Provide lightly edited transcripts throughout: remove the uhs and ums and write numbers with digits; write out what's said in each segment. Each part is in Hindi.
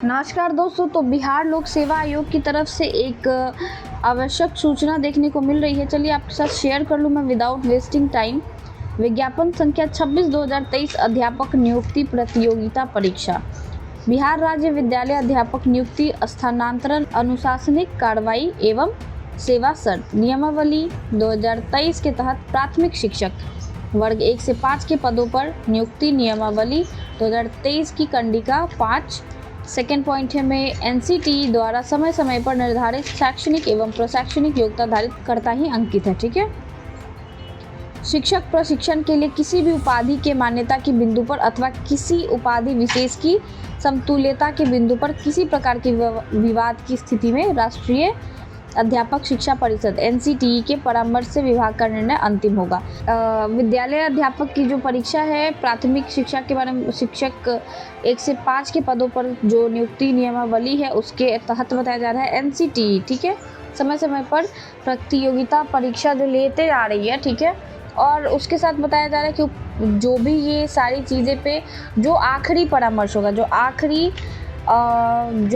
नमस्कार दोस्तों। तो बिहार लोक सेवा आयोग की तरफ से एक आवश्यक सूचना देखने को मिल रही है। चलिए आपके साथ शेयर कर लूँ मैं विदाउट वेस्टिंग टाइम। विज्ञापन संख्या 26/2023 अध्यापक नियुक्ति प्रतियोगिता परीक्षा। बिहार राज्य विद्यालय अध्यापक नियुक्ति स्थानांतरण अनुशासनिक कार्रवाई एवं सेवा शर्त नियमावली 2023 के तहत प्राथमिक शिक्षक वर्ग 1 से 5 के पदों पर नियुक्ति नियमावली 2023 की कंडिका 5 सेकेंड पॉइंट है में एनसीटीई द्वारा समय समय पर निर्धारित शैक्षणिक एवं प्रशैक्षणिक योग्यता धारित करता ही अंकित है। ठीक है। शिक्षक प्रशिक्षण के लिए किसी भी उपाधि के मान्यता के बिंदु पर अथवा किसी उपाधि विशेष की समतुल्यता के बिंदु पर किसी प्रकार के विवाद की स्थिति में राष्ट्रीय अध्यापक शिक्षा परिषद एनसीटीई के परामर्श से विभाग का निर्णय अंतिम होगा। विद्यालय अध्यापक की जो परीक्षा है प्राथमिक शिक्षा के बारे में शिक्षक 1 से 5 के पदों पर जो नियुक्ति नियमावली है उसके तहत बताया जा रहा है एनसीटीई। ठीक है। समय समय पर प्रतियोगिता परीक्षा जो लेते आ रही है। ठीक है। और उसके साथ बताया जा रहा है कि जो भी ये सारी चीज़ें पे जो आखिरी परामर्श होगा जो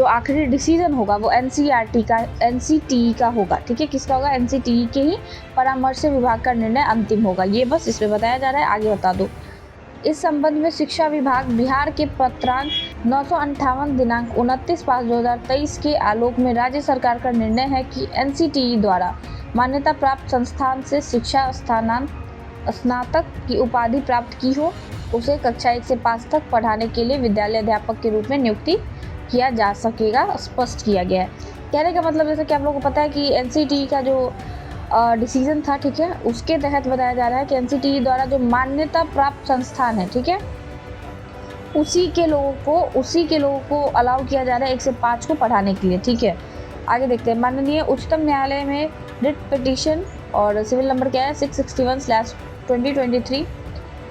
आखिरी डिसीजन होगा वो एनसीटीई का होगा। ठीक है। किसका होगा? एनसीटीई के ही परामर्श से विभाग का निर्णय अंतिम होगा। ये बस इसमें बताया जा रहा है। आगे बता दो। इस संबंध में शिक्षा विभाग बिहार के पत्रांक 958 दिनांक 29/5/2023 के आलोक में राज्य सरकार का निर्णय है कि एनसीटीई द्वारा मान्यता प्राप्त संस्थान से शिक्षा स्नातक की उपाधि प्राप्त की हो उसे कक्षा 1 से 5 तक पढ़ाने के लिए विद्यालय अध्यापक के रूप में नियुक्ति किया जा सकेगा, स्पष्ट किया गया है। कहने का मतलब जैसे कि आप लोगों को पता है कि एनसीटीई का जो डिसीजन था। ठीक है। उसके तहत बताया जा रहा है कि एनसीटीई द्वारा जो मान्यता प्राप्त संस्थान है। ठीक है। उसी के लोगों को अलाउ किया जा रहा है 1 से 5 को पढ़ाने के लिए। ठीक है। आगे देखते हैं। माननीय उच्चतम न्यायालय में रिट पिटीशन और सिविल नंबर क्या है 661/2023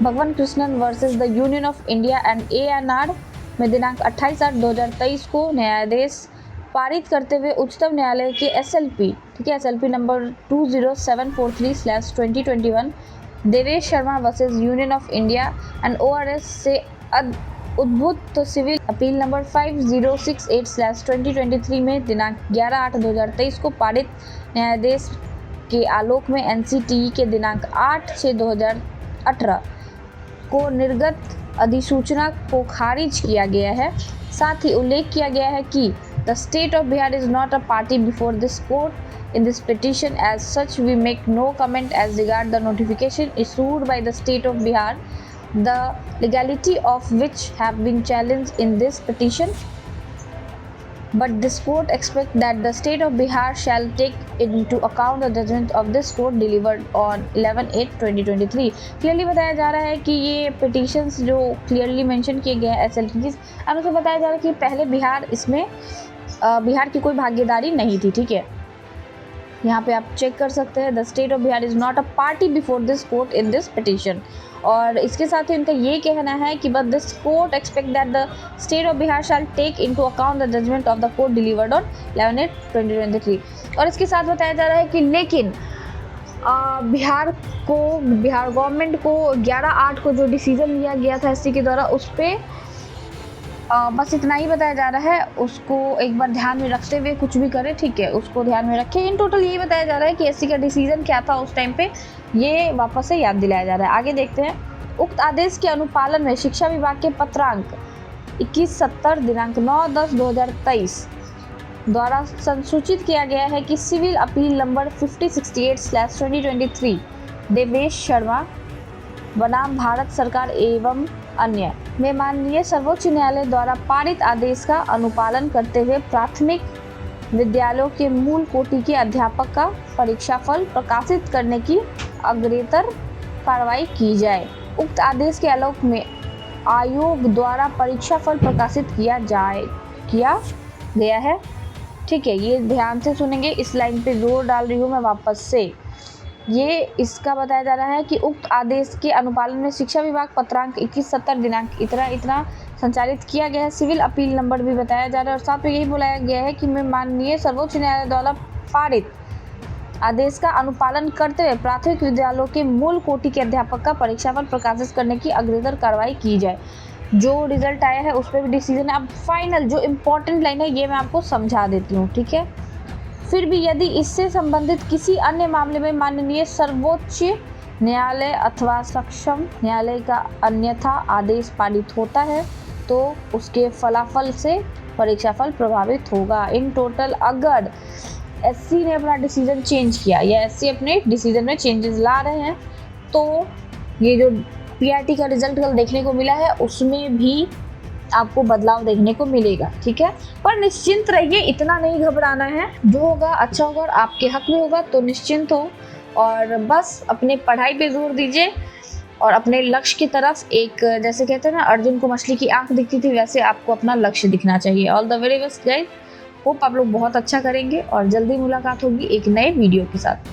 भगवान Krishnan versus the union of India and ANR में दिनांक 28/8/2023 को न्यायाधीश पारित करते हुए उच्चतम न्यायालय के SLP ठीक है SLP number 20743/2021 Devesh Sharma versus union of India and ORS से उद्भूत सिविल अपील नंबर 5068/2023 में दिनांक 11/8/2023 को पारित न्यायाधीश के आलोक में एनसीटीई के दिनांक 8/6/2018 को निर्गत अधिसूचना को खारिज किया गया है। साथ ही उल्लेख किया गया है कि the state of Bihar is not a party before this court in this petition as such we make no comment as regard the notification issued by the state of Bihar the legality of which have been challenged in this petition, but this court expects that the state of Bihar shall take into account the judgment of this court delivered on 11/8/2023। Clearly बताया जा रहा है कि ये पिटिशंस जो क्लियरली मेंशन किए गए हैं SLPs और उसे बताया जा रहा है कि पहले बिहार की कोई भागीदारी नहीं थी। ठीक है। यहाँ पे आप चेक कर सकते हैं the state of Bihar is not a party before this court in this petition. और इसके साथ ही उनका ये कहना है कि but this court expect that the state of Bihar shall take into account the judgement of the court delivered on 11/8/2023। और इसके साथ बताया जा रहा है कि लेकिन बिहार गवर्नमेंट को 11/8 को जो डिसीजन लिया गया था SC के द्वारा उस पर बस इतना ही बताया जा रहा है। उसको एक बार ध्यान में रखते हुए कुछ भी करें। ठीक है। उसको ध्यान में रखें। इन टोटल यही बताया जा रहा है कि SC का डिसीजन क्या था उस टाइम पे, ये वापस से याद दिलाया जा रहा है। आगे देखते हैं। उक्त आदेश के अनुपालन में शिक्षा विभाग के पत्रांक 2170 दिनांक 9/10/2023 द्वारा संसूचित किया गया है कि civil appeal number 5068/2023 Devesh Sharma बनाम भारत सरकार एवं अन्य में माननीय सर्वोच्च न्यायालय द्वारा पारित आदेश का अनुपालन करते हुए प्राथमिक विद्यालयों के मूल कोटि के अध्यापक का परीक्षाफल प्रकाशित करने की अग्रेतर कार्रवाई की जाए। उक्त आदेश के आलोक में आयोग द्वारा परीक्षाफल प्रकाशित किया गया है। ठीक है। ये ध्यान से सुनेंगे। इस लाइन पे जोर डाल रही हूँ मैं वापस से। ये इसका बताया जा रहा है कि उक्त आदेश के अनुपालन में शिक्षा विभाग पत्रांक 2170 दिनांक इतना संचालित किया गया है। सिविल अपील नंबर भी बताया जा रहा है और साथ में यही बोला गया है कि मैं माननीय सर्वोच्च न्यायालय द्वारा पारित आदेश का अनुपालन करते हुए प्राथमिक विद्यालयों के मूल कोटि के अध्यापक का परीक्षाफल प्रकाशित करने की अग्रेतर कार्रवाई की जाए। जो रिजल्ट आया है उस पर भी डिसीजन है। अब फाइनल जो इम्पोर्टेंट लाइन है ये मैं आपको समझा देती हूँ, ठीक है। फिर भी यदि इससे संबंधित किसी अन्य मामले में माननीय सर्वोच्च न्यायालय अथवा सक्षम न्यायालय का अन्यथा आदेश पारित होता है तो उसके फलाफल से परीक्षाफल प्रभावित होगा। इन टोटल अगर एससी ने अपना डिसीजन चेंज किया या एससी अपने डिसीजन में चेंजेस ला रहे हैं तो ये जो पीआरटी का रिजल्ट कल देखने को मिला है उसमें भी आपको बदलाव देखने को मिलेगा, ठीक है। पर निश्चिंत रहिए, इतना नहीं घबराना है, जो होगा अच्छा होगा और आपके हक में होगा, तो निश्चिंत हो और बस अपने पढ़ाई पे जोर दीजिए और अपने लक्ष्य की तरफ एक, जैसे कहते हैं ना अर्जुन को मछली की आंख दिखती थी, वैसे आपको अपना लक्ष्य दिखना चाहिए। All the very best guys, hope आप लोग बहुत अच्छा करेंगे और जल्दी मुलाकात होगी एक नए वीडियो के साथ।